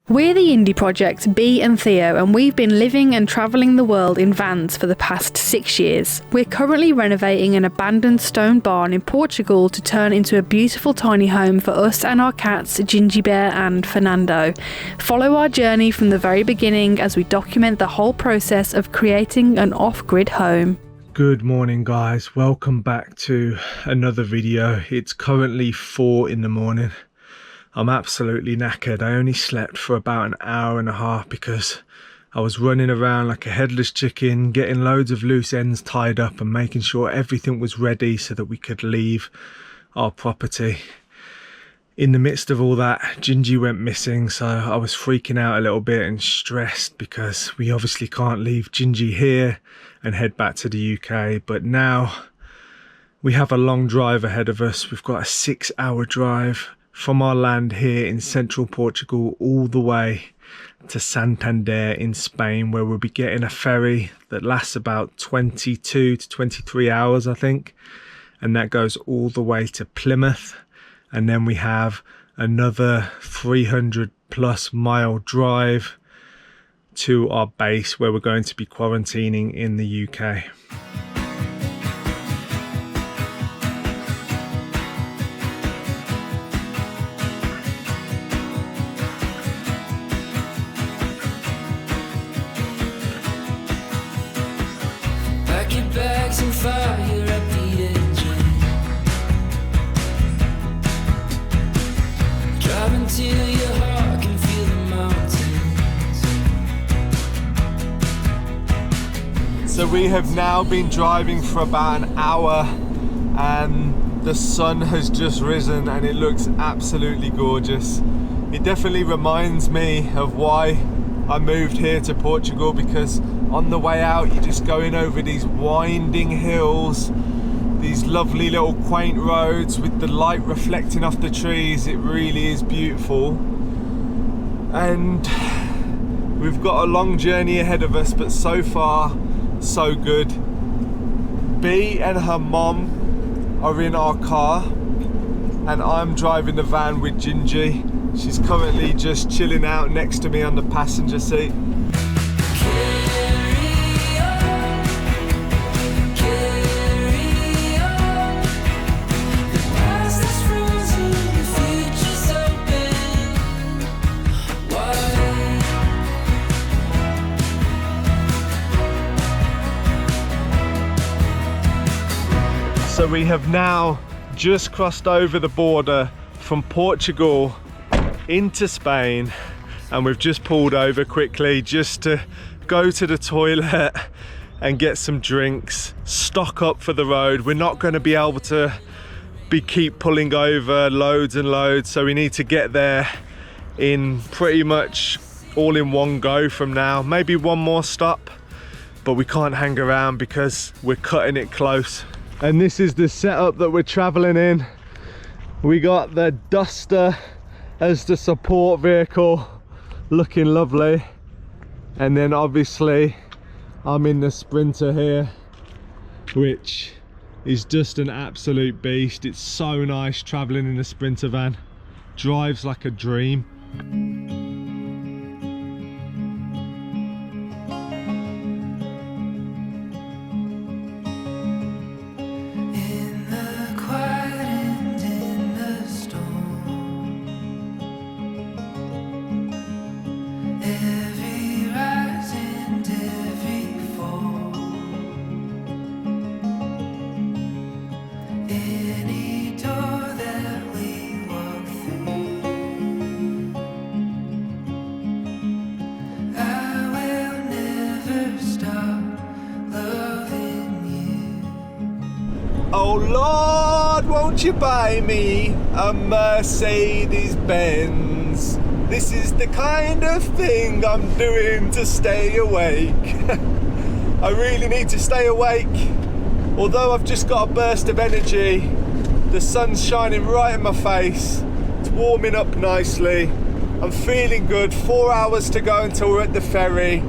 We're the indie project Bee and Theo, and we've been living and travelling the world in vans for the past 6 years. We're currently renovating an abandoned stone barn in Portugal to turn into a beautiful tiny home for us and our cats Ginjey Bear and Furrnando. Follow our journey from the very beginning as we document the whole process of creating an off-grid home. Good morning guys, welcome back to another video. It's currently 4 in the morning. I'm absolutely knackered. I only slept for about an hour and a half because I was running around like a headless chicken, getting loads of loose ends tied up and making sure everything was ready so that we could leave our property. In the midst of all that, Ginjey went missing, so I was freaking out a little bit and stressed because we obviously can't leave Ginjey here and head back to the UK. But now we have a long drive ahead of us. We've got a 6-hour drive from our land here in Central Portugal all the way to Santander in Spain, where we'll be getting a ferry that lasts about 22 to 23 hours, I think. And that goes all the way to Plymouth. And then we have another 300 plus mile drive to our base where we're going to be quarantining in the UK. Some fire up the engine, driving till your heart can feel the mountains. So we have now been driving for about an hour and the sun has just risen and it looks absolutely gorgeous. It definitely reminds me of why I moved here to Portugal, because on the way out you're just going over these winding hills, these lovely little quaint roads with the light reflecting off the trees. It really is beautiful, and we've got a long journey ahead of us, but so far so good. Bee and her mom are in our car and I'm driving the van with Ginjey. She's currently just chilling out next to me on the passenger seat. So we have now just crossed over the border from Portugal into Spain, and we've just pulled over quickly just to go to the toilet and get some drinks, stock up for the road. We're not going to be able to keep pulling over loads and loads, so we need to get there in pretty much all in one go from now. Maybe one more stop, but we can't hang around because we're cutting it close. And this is the setup that we're traveling in. We got the Duster as the support vehicle, looking lovely, and then obviously I'm in the Sprinter here, which is just an absolute beast. It's so nice traveling in the Sprinter van, drives like a dream. Oh Lord, won't you buy me a Mercedes Benz? This is the kind of thing I'm doing to stay awake. I really need to stay awake. Although I've just got a burst of energy, the sun's shining right in my face. It's warming up nicely. I'm feeling good. 4 hours to go until we're at the ferry.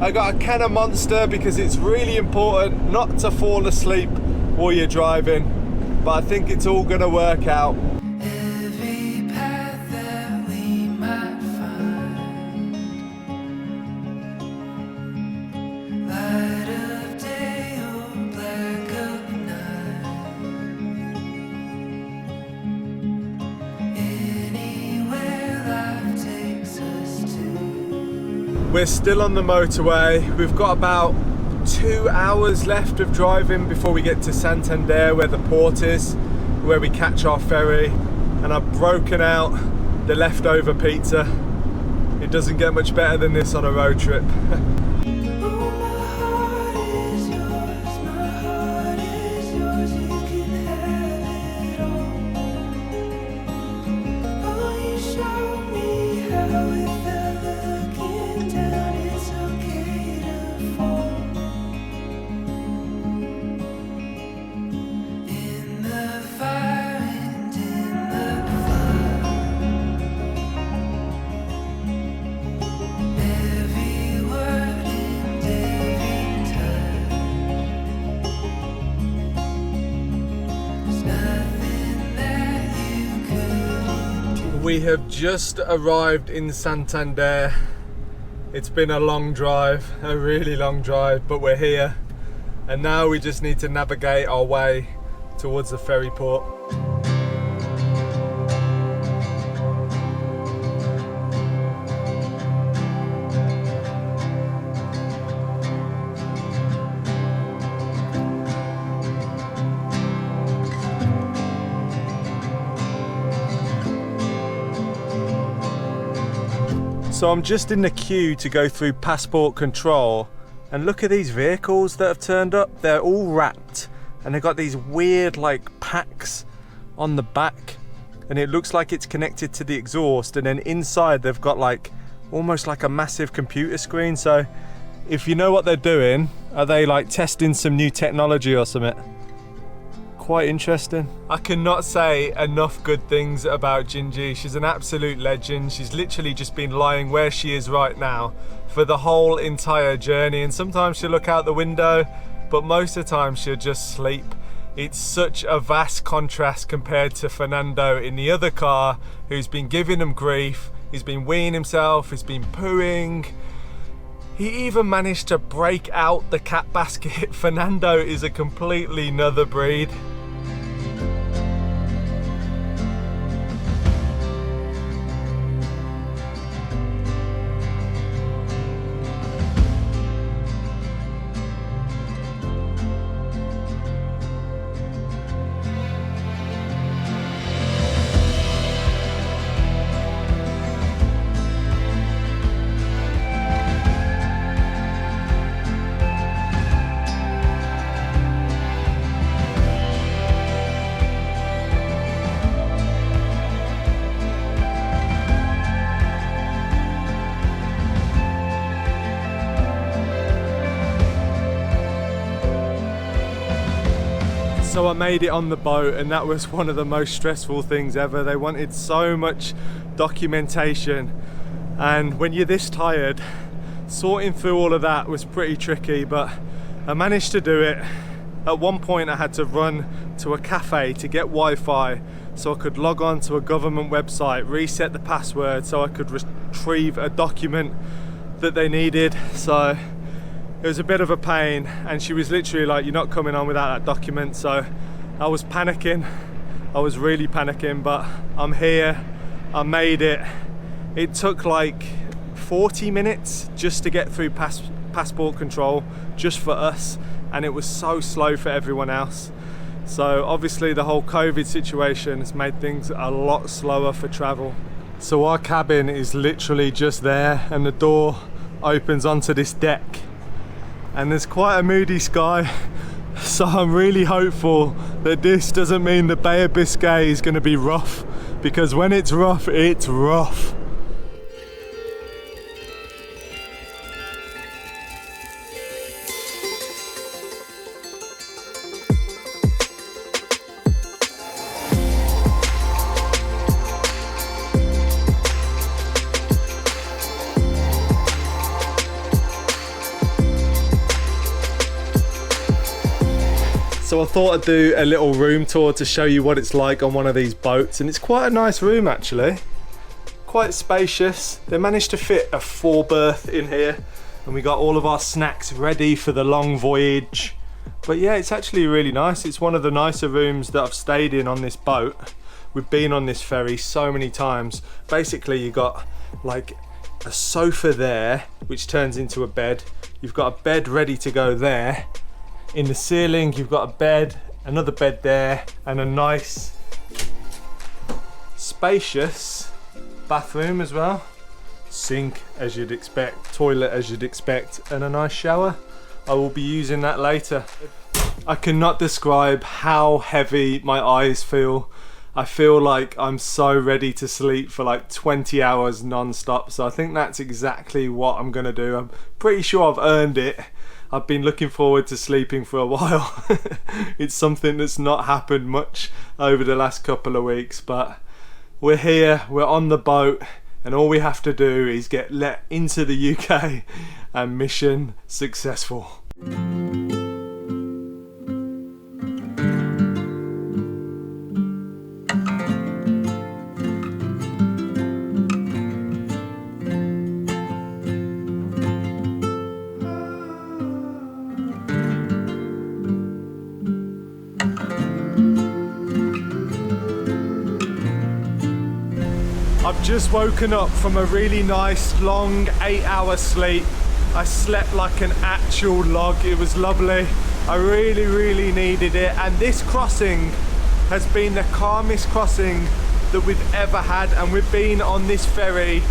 I got a can of Monster because it's really important not to fall asleep while you're driving, but I think it's all gonna work out. Every path that we might find We're still on the motorway. We've got about 2 hours left of driving before we get to Santander, where the port is, where we catch our ferry. And I've broken out the leftover pizza. It doesn't get much better than this on a road trip. We have just arrived in Santander. It's been a long drive, a really long drive, but we're here. And now we just need to navigate our way towards the ferry port. So I'm just in the queue to go through passport control, and look at these vehicles that have turned up. They're all wrapped and they've got these weird like packs on the back, and it looks like it's connected to the exhaust, and then inside they've got like almost like a massive computer screen. So if you know what they're doing, are they like testing some new technology or something? Quite interesting. I cannot say enough good things about Ginjey. She's an absolute legend. She's literally just been lying where she is right now for the whole entire journey, and sometimes she'll look out the window, but most of the time she'll just sleep. It's such a vast contrast compared to Furrnando in the other car, who's been giving him grief. He's been weeing himself, he's been pooing. He even managed to break out the cat basket. Furrnando is a completely another breed. So I made it on the boat, and that was one of the most stressful things ever. They wanted so much documentation, and when you're this tired, sorting through all of that was pretty tricky, but I managed to do it. At one point I had to run to a cafe to get Wi-Fi so I could log on to a government website, reset the password so I could retrieve a document that they needed. So it was a bit of a pain, and she was literally like, you're not coming on without that document. So I was panicking, I was really panicking, but I'm here, I made it. It took like 40 minutes just to get through passport control, just for us, and it was so slow for everyone else. So obviously the whole COVID situation has made things a lot slower for travel. So our cabin is literally just there, and the door opens onto this deck. And there's quite a moody sky, so I'm really hopeful that this doesn't mean the Bay of Biscay is going to be rough, because when it's rough, it's rough. So I thought I'd do a little room tour to show you what it's like on one of these boats, and it's quite a nice room actually, quite spacious. They managed to fit a 4-berth in here, and we got all of our snacks ready for the long voyage. But yeah, it's actually really nice. It's one of the nicer rooms that I've stayed in on this boat. We've been on this ferry so many times. Basically you got like a sofa there, which turns into a bed. You've got a bed ready to go there. In the ceiling, you've got a bed, another bed there, and a nice, spacious bathroom as well. Sink, as you'd expect, toilet, as you'd expect, and a nice shower. I will be using that later. I cannot describe how heavy my eyes feel. I feel like I'm so ready to sleep for like 20 hours non-stop, so I think that's exactly what I'm gonna do. I'm pretty sure I've earned it. I've been looking forward to sleeping for a while. It's something that's not happened much over the last couple of weeks, but we're here, we're on the boat, and all we have to do is get let into the UK and mission successful. I've just woken up from a really nice long 8-hour sleep. I slept like an actual log. It was lovely. I really needed it, and this crossing has been the calmest crossing that we've ever had, and we've been on this ferry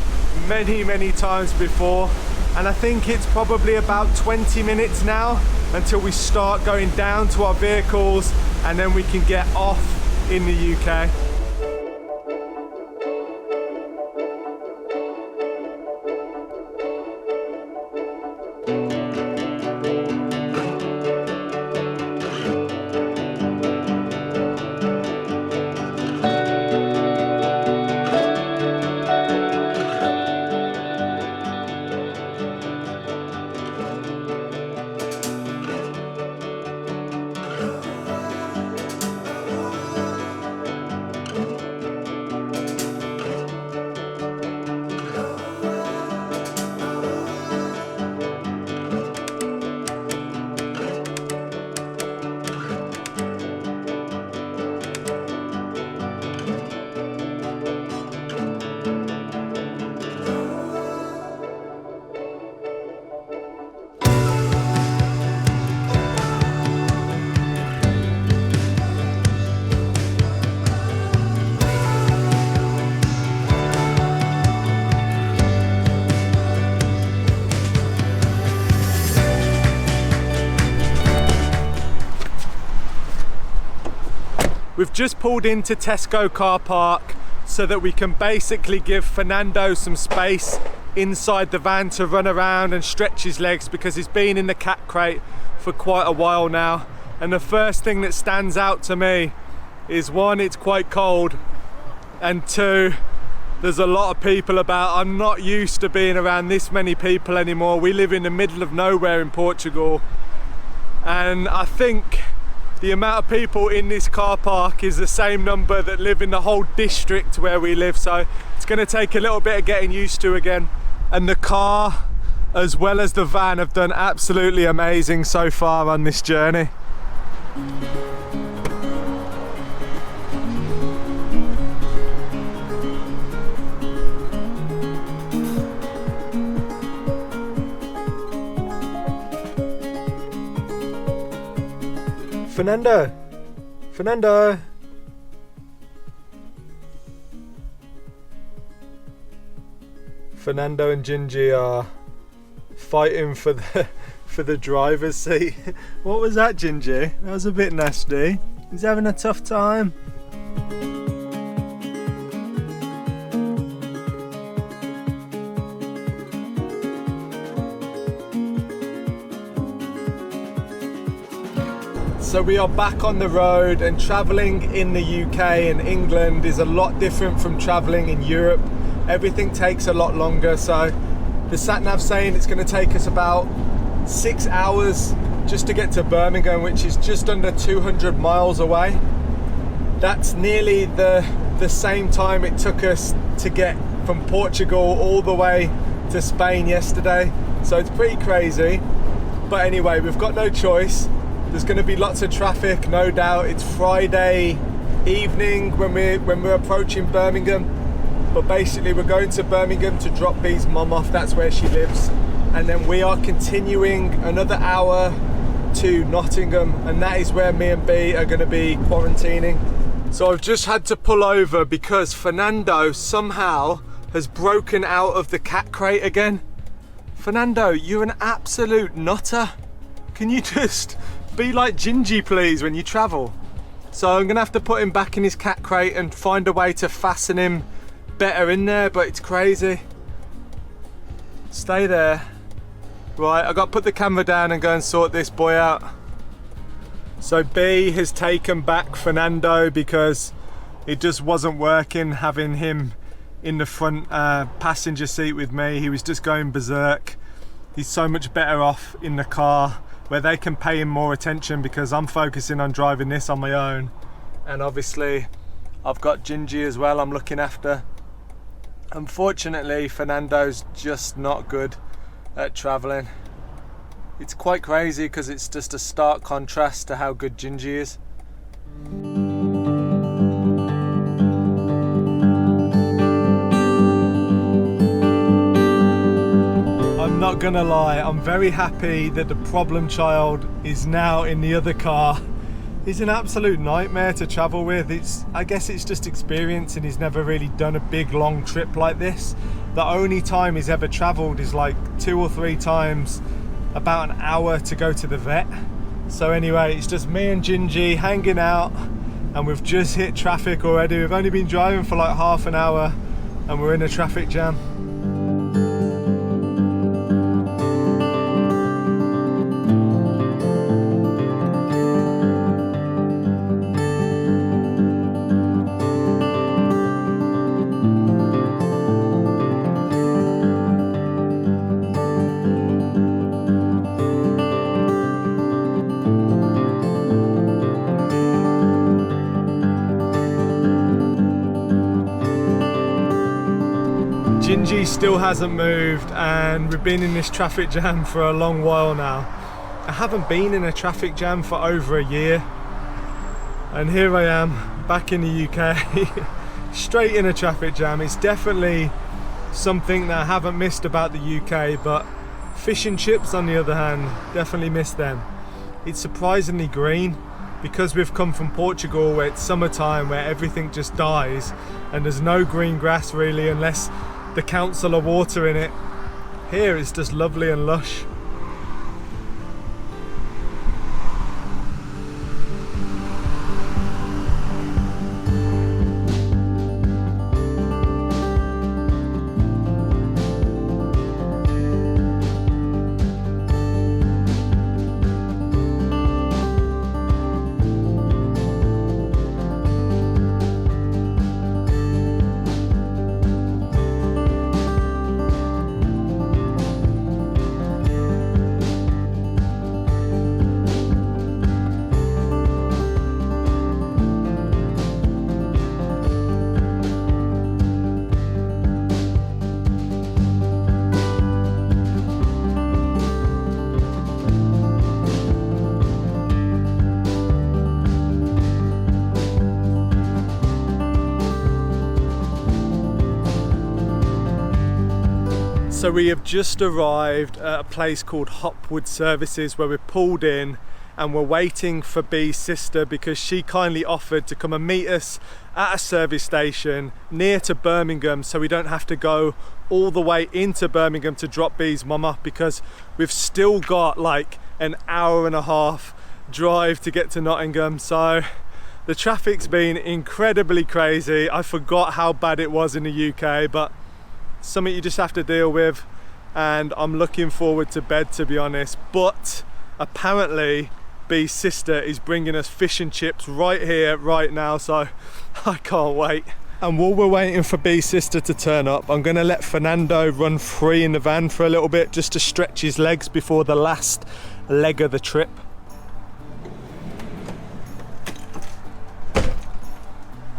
many times before, and I think it's probably about 20 minutes now until we start going down to our vehicles, and then we can get off in the UK. We've just pulled into Tesco car park so that we can basically give Furrnando some space inside the van to run around and stretch his legs, because he's been in the cat crate for quite a while now. And the first thing that stands out to me is, one, it's quite cold, and two, there's a lot of people about. I'm not used to being around this many people anymore. We live in the middle of nowhere in Portugal, and I think the amount of people in this car park is the same number that live in the whole district where we live, so it's going to take a little bit of getting used to again. And the car as well as the van have done absolutely amazing so far on this journey. Furrnando! Furrnando! Furrnando and Ginjey are fighting for the driver's seat. What was that, Ginjey? That was a bit nasty. He's having a tough time. So we are back on the road, and travelling in the UK and England is a lot different from travelling in Europe. Everything takes a lot longer, so the sat-nav's saying it's going to take us about 6 hours just to get to Birmingham, which is just under 200 miles away. That's nearly the same time it took us to get from Portugal all the way to Spain yesterday, so it's pretty crazy. But anyway, we've got no choice. There's going to be lots of traffic, no doubt. It's Friday evening when we're approaching Birmingham, But basically we're going to Birmingham to drop Bee's mum off, that's where she lives. And then we are continuing another hour to Nottingham, and that is where me and Bee are going to be quarantining. So I've just had to pull over because Furrnando somehow has broken out of the cat crate again. Furrnando, you're an absolute nutter. Can you just be like Ginjey, please, when you travel? So I'm gonna have to put him back in his cat crate and find a way to fasten him better in there, but it's crazy. Stay there. Right, I got to put the camera down and go and sort this boy out. So Bee has taken back Furrnando because it just wasn't working having him in the front passenger seat with me. He was just going berserk. He's so much better off in the car where they can pay him more attention because I'm focusing on driving this on my own. And obviously I've got Ginjey as well I'm looking after. Unfortunately, Furrnando's just not good at travelling. It's quite crazy because it's just a stark contrast to how good Ginjey is. I'm not gonna lie, I'm very happy that the problem child is now in the other car. He's an absolute nightmare to travel with. I guess it's just experience, and he's never really done a big long trip like this. The only time he's ever travelled is like 2 or 3 times about an hour to go to the vet. So anyway, it's just me and Ginjey hanging out, and we've just hit traffic already. We've only been driving for like half an hour and we're in a traffic jam. Ginjey still hasn't moved, and we've been in this traffic jam for a long while now. I haven't been in a traffic jam for over a year, and here I am back in the UK straight in a traffic jam. It's definitely something that I haven't missed about the UK, but fish and chips on the other hand, definitely miss them. It's surprisingly green because we've come from Portugal where it's summertime, where everything just dies and there's no green grass really unless the council are watering it. Here it's just lovely and lush. So we have just arrived at a place called Hopwood Services where we're pulled in and we're waiting for Bee's sister because she kindly offered to come and meet us at a service station near to Birmingham so we don't have to go all the way into Birmingham to drop Bee's mum off, because we've still got like an hour and a half drive to get to Nottingham. So the traffic's been incredibly crazy. I forgot how bad it was in the UK, but something you just have to deal with, and I'm looking forward to bed, to be honest. But apparently Bee's sister is bringing us fish and chips right here right now, so I can't wait. And while we're waiting for Bee's sister to turn up, I'm gonna let Furrnando run free in the van for a little bit just to stretch his legs before the last leg of the trip.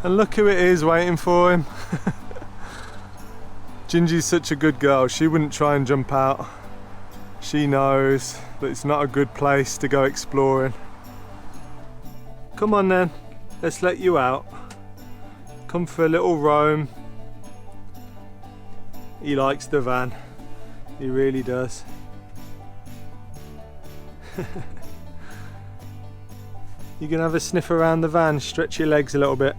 And look who it is waiting for him. Ginjey's such a good girl, she wouldn't try and jump out. She knows that it's not a good place to go exploring. Come on then, let's let you out. Come for a little roam. He likes the van. He really does. You can have a sniff around the van, stretch your legs a little bit.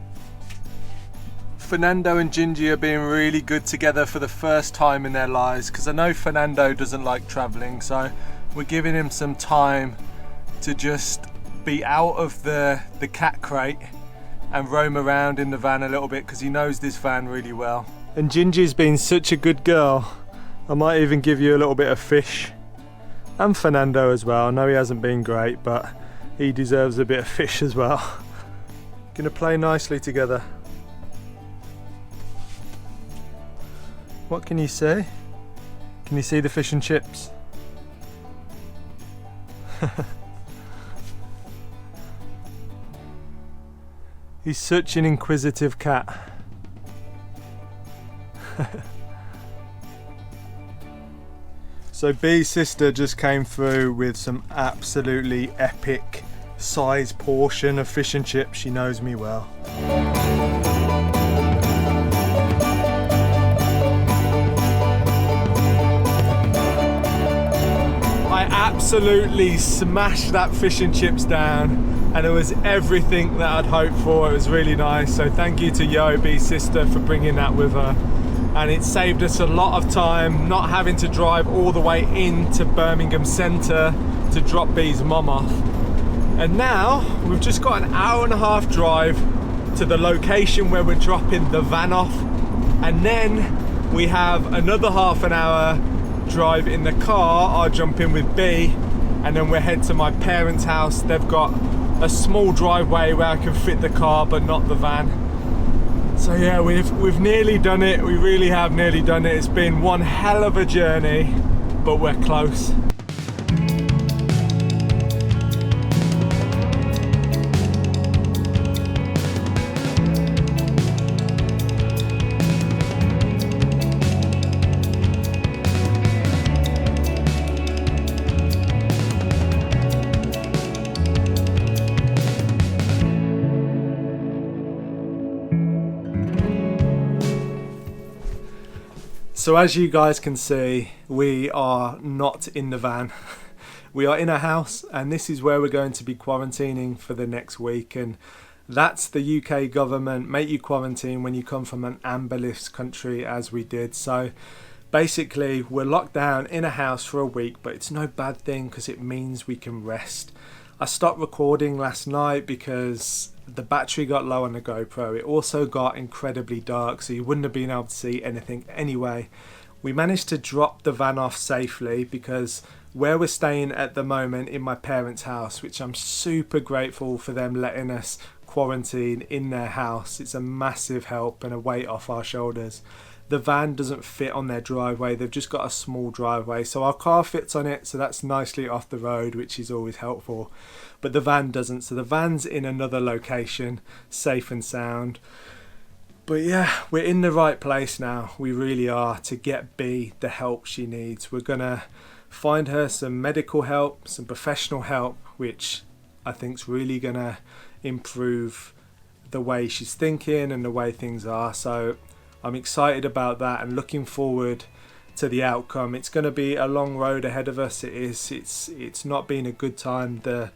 Furrnando and Ginjey are being really good together for the first time in their lives, because I know Furrnando doesn't like travelling, so we're giving him some time to just be out of the cat crate and roam around in the van a little bit, because he knows this van really well. And Ginjey's been such a good girl, I might even give you a little bit of fish. And Furrnando as well. I know he hasn't been great, but he deserves a bit of fish as well. Gonna play nicely together. What can you see? Can you see the fish and chips? He's such an inquisitive cat. So Bee's sister just came through with some absolutely epic size portion of fish and chips. She knows me well. I absolutely smashed that fish and chips down, and it was everything that I'd hoped for. It was really nice. So thank you to Yo, Bee's sister, for bringing that with her. And it saved us a lot of time not having to drive all the way into Birmingham Centre to drop Bee's mum off. And now we've just got an hour-and-a-half drive to the location where we're dropping the van off, and then we have another half an hour drive in the car. I'll jump in with Bee, and then we'll head to my parents' house. They've got a small driveway where I can fit the car but not the van. So yeah, we've nearly done it. We really have nearly done it. It's been one hell of a journey, but we're close. So as you guys can see, we are not in the van. We are in a house, and this is where we're going to be quarantining for the next week. And that's the UK government make you quarantine when you come from an amber list country, as we did. So basically we're locked down in a house for a week, but it's no bad thing because it means we can rest. I stopped recording last night because the battery got low on the GoPro. It also got incredibly dark, so you wouldn't have been able to see anything anyway. We managed to drop the van off safely because where we're staying at the moment in my parents' house, which I'm super grateful for them letting us quarantine in their house. It's a massive help and a weight off our shoulders. The van doesn't fit on their driveway. They've just got a small driveway, so our car fits on it, so that's nicely off the road, which is always helpful. But the van doesn't, so the van's in another location, safe and sound. But yeah, we're in the right place now. We really are, to get Bee the help she needs. We're gonna find her some medical help, some professional help, which I think's really gonna improve the way she's thinking and the way things are. So I'm excited about that and looking forward to the outcome. It's going to be a long road ahead of us. It's not been a good time. The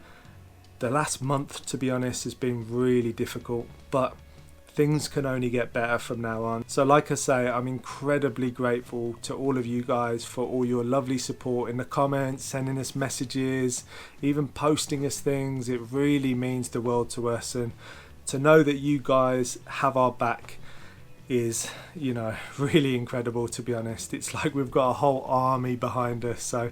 last month, to be honest, has been really difficult, but things can only get better from now on. So like I say, I'm incredibly grateful to all of you guys for all your lovely support in the comments, sending us messages, even posting us things. It really means the world to us, and to know that you guys have our back is, you know, really incredible, to be honest. It's like we've got a whole army behind us. So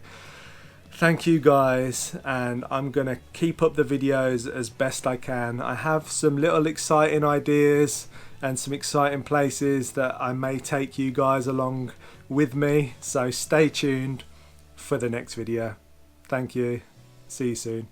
thank you guys, and I'm gonna keep up the videos as best I can. I have some little exciting ideas and some exciting places that I may take you guys along with me, so stay tuned for the next video. Thank you. See you soon.